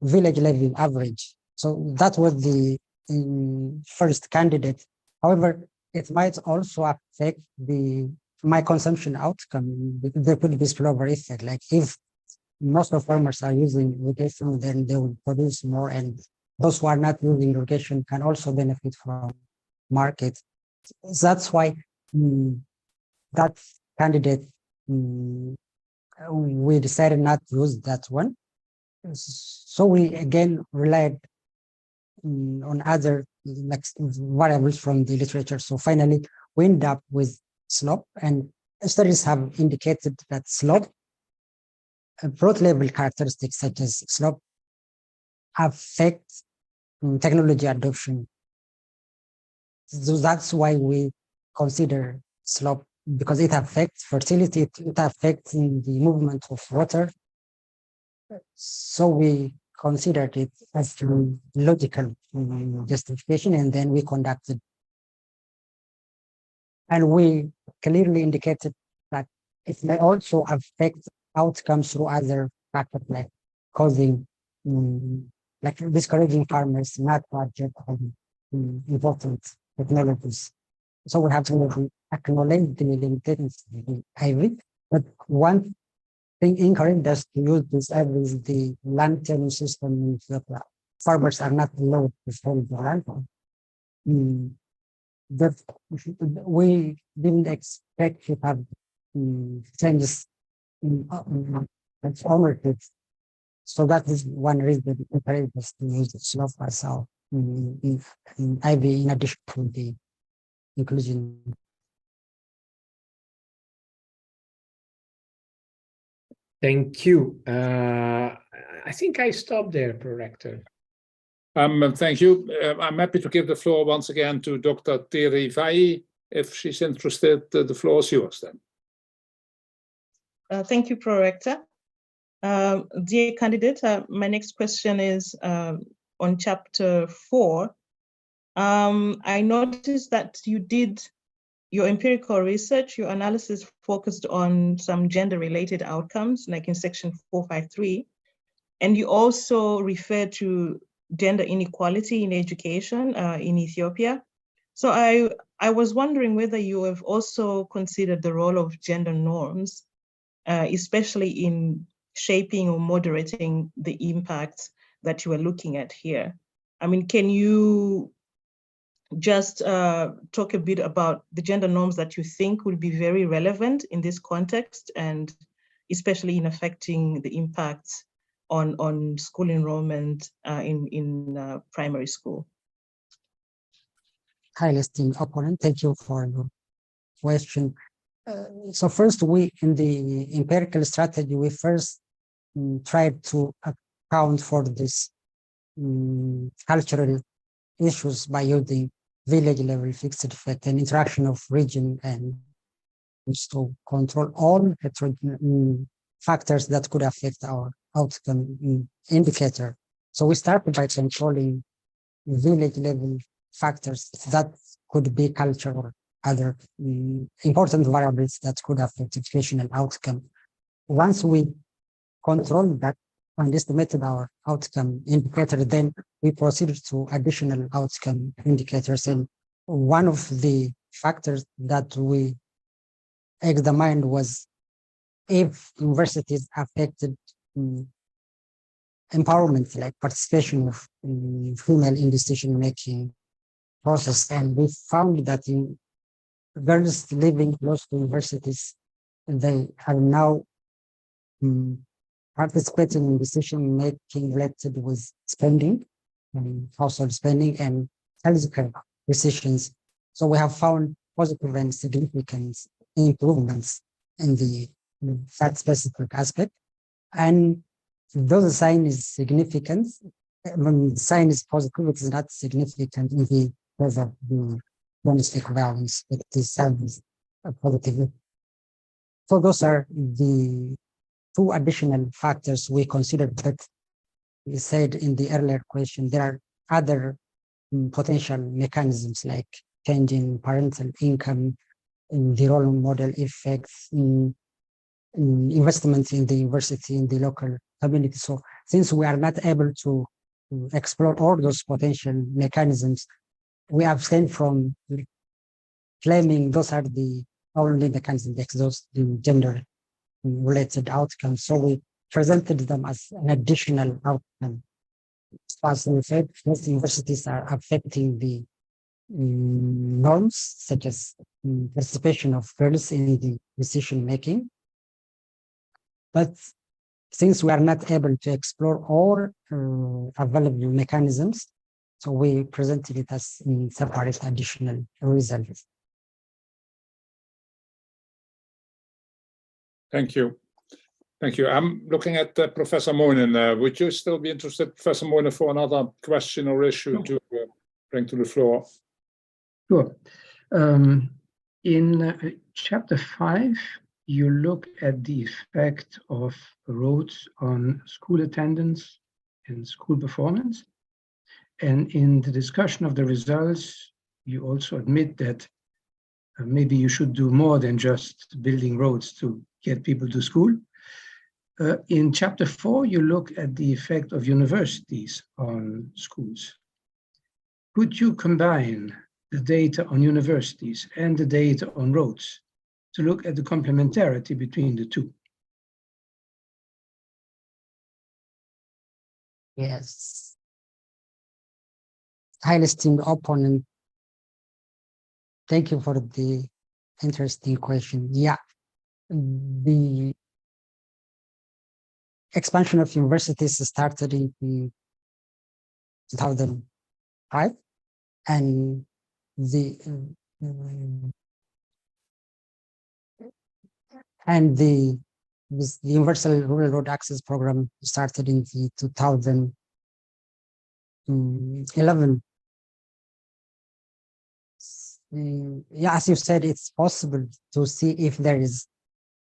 village level average. So that was the first candidate. However, it might also affect my consumption outcome. There could be spillover effect. Like if most of farmers are using irrigation, then they will produce more, and those who are not using irrigation can also benefit from market. That's why that candidate, we decided not to use that one. So we again relied on other like variables from the literature. So finally, we end up with slope, and studies have indicated that slope, broad level characteristics such as slope, affect technology adoption. So that's why we consider slope, because it affects fertility, it affects the movement of water. So we considered it as a logical justification, and then we conducted. And we clearly indicated that it may also affect outcomes through other factors, like causing, like discouraging farmers not to adopt important technologies. So we have to acknowledge the limitations of the IV, but one thing encouraged us to use this as the land tenure system in Ethiopia. Farmers are not allowed to hold the land. That we didn't expect to have changes in ownership. So that is one reason it encouraged us to use the slope as our in IV in addition to the inclusion. Thank you. I think I stopped there, Prorector. Thank you. I'm happy to give the floor once again to Dr. Thierry Vailly. If she's interested, the floor is yours then. Thank you, Prorector. Dear candidate, my next question is on chapter 4. I noticed that you did your empirical research, your analysis focused on some gender-related outcomes, like in section 453. And you also refer to gender inequality in education in Ethiopia. So I was wondering whether you have also considered the role of gender norms, especially in shaping or moderating the impacts that you are looking at here. I mean, can you just talk a bit about the gender norms that you think will be very relevant in this context, and especially in affecting the impacts on school enrollment in primary school? Highly esteemed opponent, thank you for your question. So first, we in the empirical strategy, we first tried to account for this cultural issues by using village level fixed effect and interaction of region, and to control all factors that could affect our outcome indicator. So we started by controlling village level factors that could be culture or other important variables that could affect educational outcome. Once we controlled that and estimated our outcome indicator, then we proceeded to additional outcome indicators. And one of the factors that we examined was if universities affected empowerment, like participation of female in decision-making process. And we found that in girls living close to universities, they are now participating in decision-making related with spending, household spending, and healthcare decisions. So we have found positive and significant improvements in that specific aspect. And though the sign is significant, when the sign is positive, it is not significant in the case of the domestic violence, but the sign is positive. So those are the two additional factors we considered. But you said in the earlier question, there are other potential mechanisms like changing parental income, the role model effects, investments in the university, in the local community. So since we are not able to explore all those potential mechanisms, we abstain from claiming those are the only mechanisms, those the gender-related outcomes. So we presented them as an additional outcome. As we said, most universities are affecting the norms, such as participation of girls in the decision-making. But since we are not able to explore all available mechanisms, so we presented it as separate additional results. Thank you. Thank you. I'm looking at Professor Moinen. Would you still be interested, Professor Moinen, for another question or issue to bring to the floor? Sure. In chapter 5, you look at the effect of roads on school attendance and school performance. And in the discussion of the results, you also admit that maybe you should do more than just building roads to get people to school. In chapter 4, you look at the effect of universities on schools. Could you combine the data on universities and the data on roads to look at the complementarity between the two? Yes. Highly esteemed opponent, thank you for the interesting question. Yeah, the expansion of universities started in 2005, and the Universal Rural Road Access Program started in 2011. Yeah, as you said, it's possible to see if there is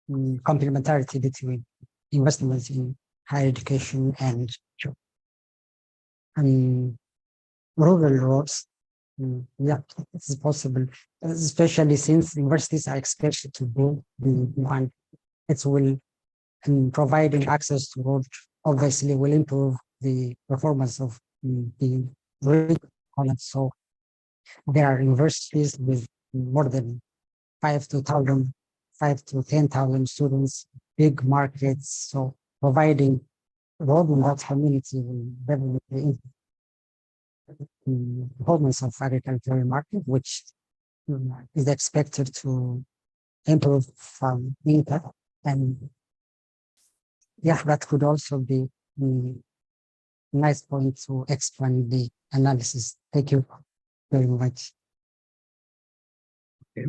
complementarity between investments in higher education and rural roads. Yeah, it's possible, especially since universities are expected to build the one. It will, providing access to roads obviously will improve the performance of the college. So there are universities with more than 5 to 10,000 students, big markets. So providing road in that community will definitely improve the performance of agricultural market, which is expected to improve from income. And yeah, that could also be a nice point to expand the analysis. Thank you very much. Okay.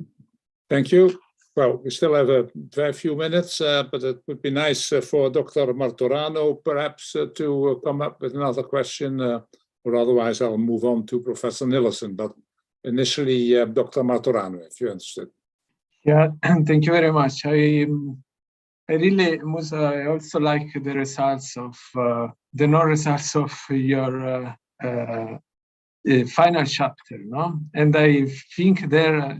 Thank you. Well, we still have a very few minutes, but it would be nice for Dr. Martorano perhaps to come up with another question, or otherwise I'll move on to Professor Nillison. But initially, Dr. Martorano, if you're interested. Yeah, thank you very much. I really, Musa, I also like the results of the non-results of your final chapter, no? And I think there,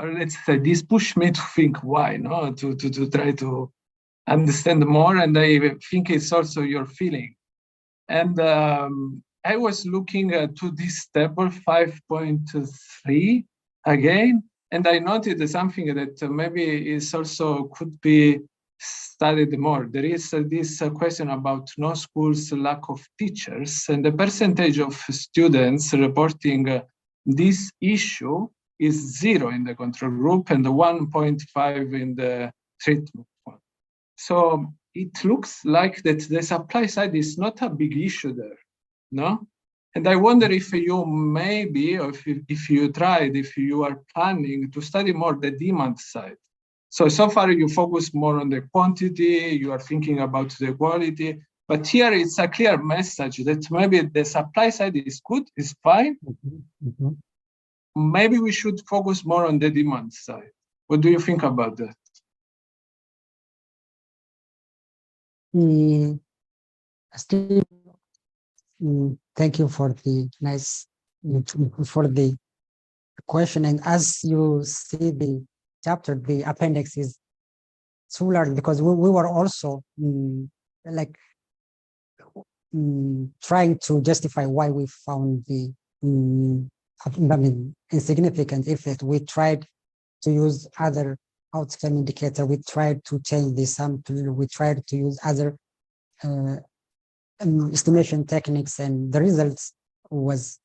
let's say, this pushed me to think why, no? To try to understand more, and I think it's also your feeling. And I was looking to this table 5.3 again, and I noted something that maybe is also could be studied more. There is this question about no schools, lack of teachers, and the percentage of students reporting this issue is 0 in the control group and 1.5 in the treatment one. So it looks like that the supply side is not a big issue there, no? And I wonder if you maybe, or if you tried, if you are planning to study more the demand side. So far you focus more on the quantity, you are thinking about the quality, but here it's a clear message that maybe the supply side is good, is fine. Maybe we should focus more on the demand side. What do you think about that? Steve, thank you for the for the question. And as you see the chapter, the appendix is too large because we were also trying to justify why we found the insignificant effect. We tried to use other outcome indicator. We tried to change the sample. We tried to use other estimation techniques, and the results was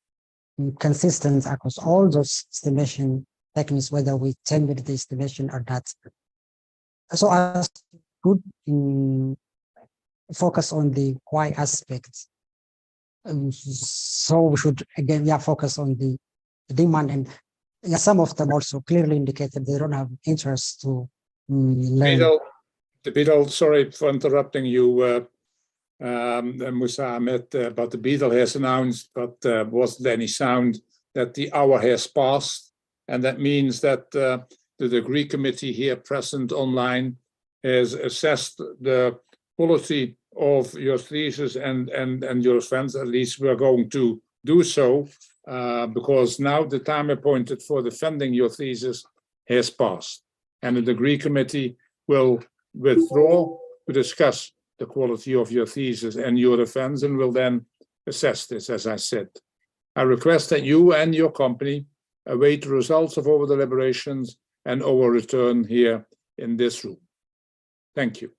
consistent across all those estimation techniques, whether we change the estimation or not. So as could focus on the why aspects. So we should again, focus on the demand, and some of them also clearly indicated they don't have interest to learn. Beetle, sorry for interrupting you, Musa Ahmed, but the Beetle has announced, but was there any sound that the hour has passed, and that means that the degree committee here present online has assessed the quality of your thesis and your friends. At least we're going to do so because now the time appointed for defending your thesis has passed, and the degree committee will withdraw to discuss the quality of your thesis and your defense, and will then assess this, as I said. I request that you and your company await the results of our deliberations and our return here in this room. Thank you.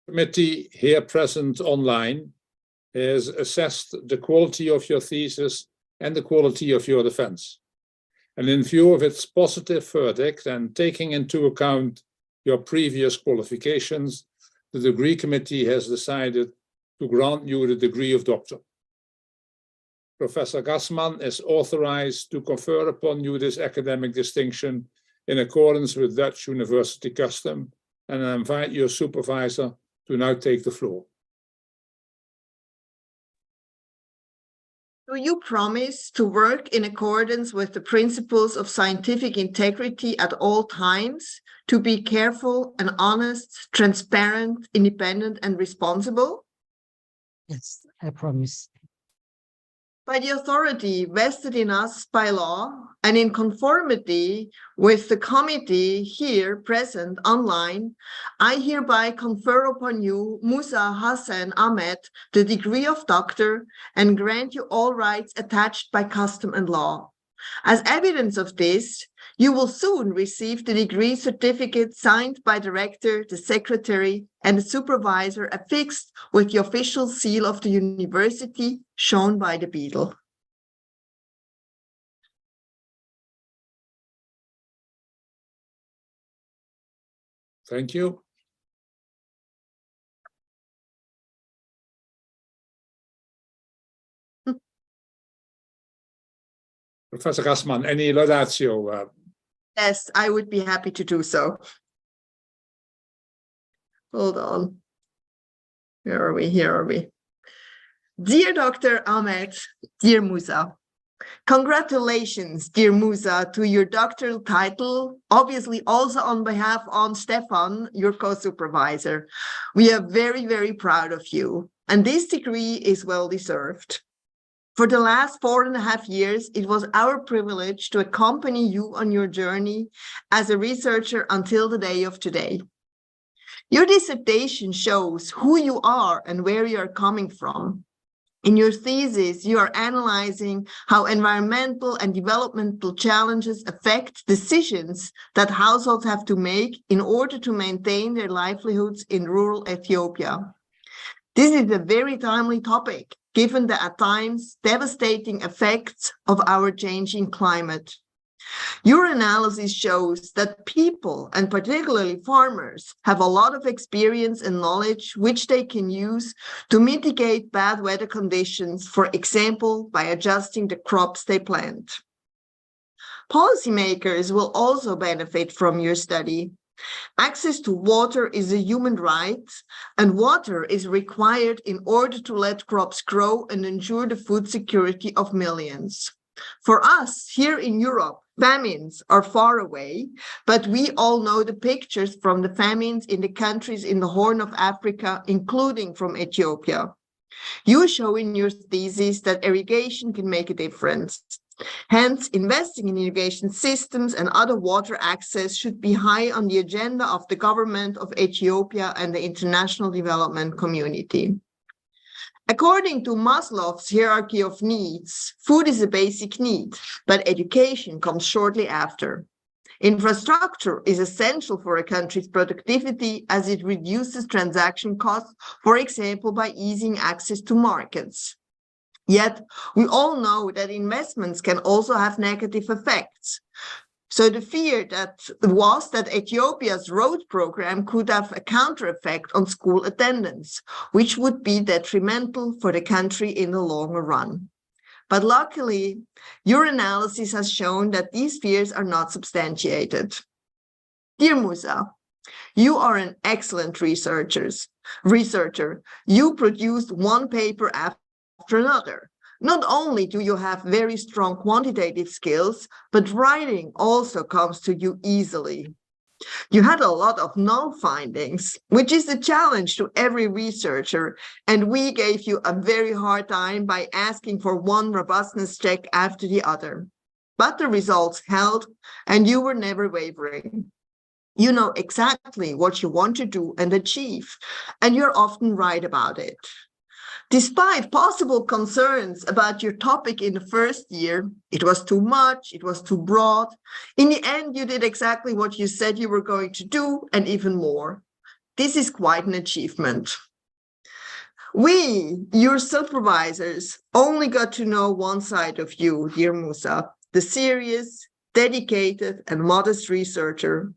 Committee here present online has assessed the quality of your thesis and the quality of your defense. And in view of its positive verdict and taking into account your previous qualifications, the degree committee has decided to grant you the degree of doctor. Professor Gassman is authorized to confer upon you this academic distinction in accordance with Dutch university custom, and I invite your supervisor to now take the floor. Do you promise to work in accordance with the principles of scientific integrity at all times, to be careful and honest, transparent, independent, and responsible? Yes, I promise. By the authority vested in us by law and in conformity with the committee here present online, I hereby confer upon you, Musa Hasen Ahmed, the degree of doctor and grant you all rights attached by custom and law. As evidence of this, you will soon receive the degree certificate signed by the rector, the secretary, and the supervisor affixed with the official seal of the university shown by the beadle. Thank you. Professor Gassman, any laudatio? Yes, I would be happy to do so. Hold on. Here are we, here are we. Dear Dr. Ahmed, dear Musa, congratulations, dear Musa, to your doctoral title, obviously also on behalf of Stefan, your co-supervisor. We are very, very proud of you, and this degree is well deserved. For the last 4.5 years, it was our privilege to accompany you on your journey as a researcher until the day of today. Your dissertation shows who you are and where you are coming from. In your thesis, you are analyzing how environmental and developmental challenges affect decisions that households have to make in order to maintain their livelihoods in rural Ethiopia. This is a very timely topic, given the at times devastating effects of our changing climate. Your analysis shows that people, and particularly farmers, have a lot of experience and knowledge which they can use to mitigate bad weather conditions, for example, by adjusting the crops they plant. Policymakers will also benefit from your study. Access to water is a human right, and water is required in order to let crops grow and ensure the food security of millions. For us here in Europe, famines are far away, but we all know the pictures from the famines in the countries in the Horn of Africa, including from Ethiopia. You show in your thesis that irrigation can make a difference. Hence, investing in irrigation systems and other water access should be high on the agenda of the government of Ethiopia and the international development community. According to Maslow's hierarchy of needs, food is a basic need, but education comes shortly after. Infrastructure is essential for a country's productivity as it reduces transaction costs, for example, by easing access to markets. Yet, we all know that investments can also have negative effects. So the fear was that Ethiopia's road program could have a counter effect on school attendance, which would be detrimental for the country in the longer run. But luckily, your analysis has shown that these fears are not substantiated. Dear Musa, you are an excellent researcher. You produced one paper after another. Not only do you have very strong quantitative skills, but writing also comes to you easily. You had a lot of null findings, which is a challenge to every researcher, and we gave you a very hard time by asking for one robustness check after the other. But the results held, and you were never wavering. You know exactly what you want to do and achieve, and you're often right about it. Despite possible concerns about your topic in the first year, it was too much, it was too broad. In the end, you did exactly what you said you were going to do and even more. This is quite an achievement. We, your supervisors, only got to know one side of you, dear Musa, the serious, dedicated, and modest researcher.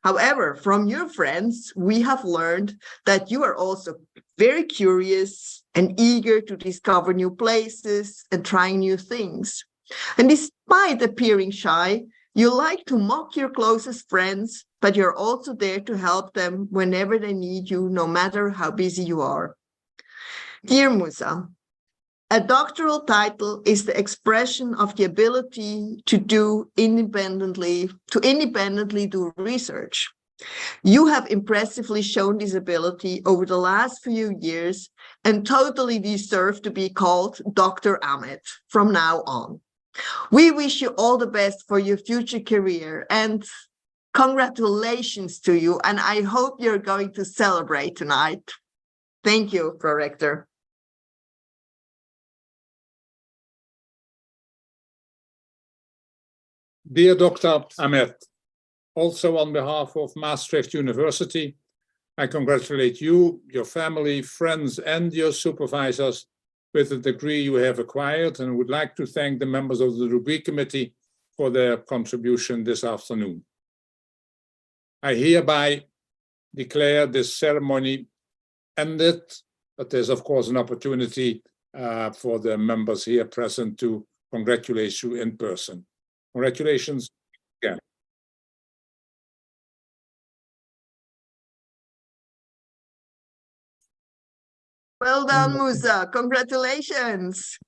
However, from your friends, we have learned that you are also very curious and eager to discover new places and trying new things. And despite appearing shy, you like to mock your closest friends, but you're also there to help them whenever they need you, no matter how busy you are. Dear Musa, a doctoral title is the expression of the ability to independently do research. You have impressively shown this ability over the last few years and totally deserve to be called Dr. Ahmed from now on. We wish you all the best for your future career and congratulations to you. And I hope you're going to celebrate tonight. Thank you, Prorector. Dear Dr. Ahmed, also on behalf of Maastricht University, I congratulate you, your family, friends, and your supervisors with the degree you have acquired, and would like to thank the members of the Rubric Committee for their contribution this afternoon. I hereby declare this ceremony ended, but there's of course an opportunity for the members here present to congratulate you in person. Congratulations again. Well done, Musa. Congratulations.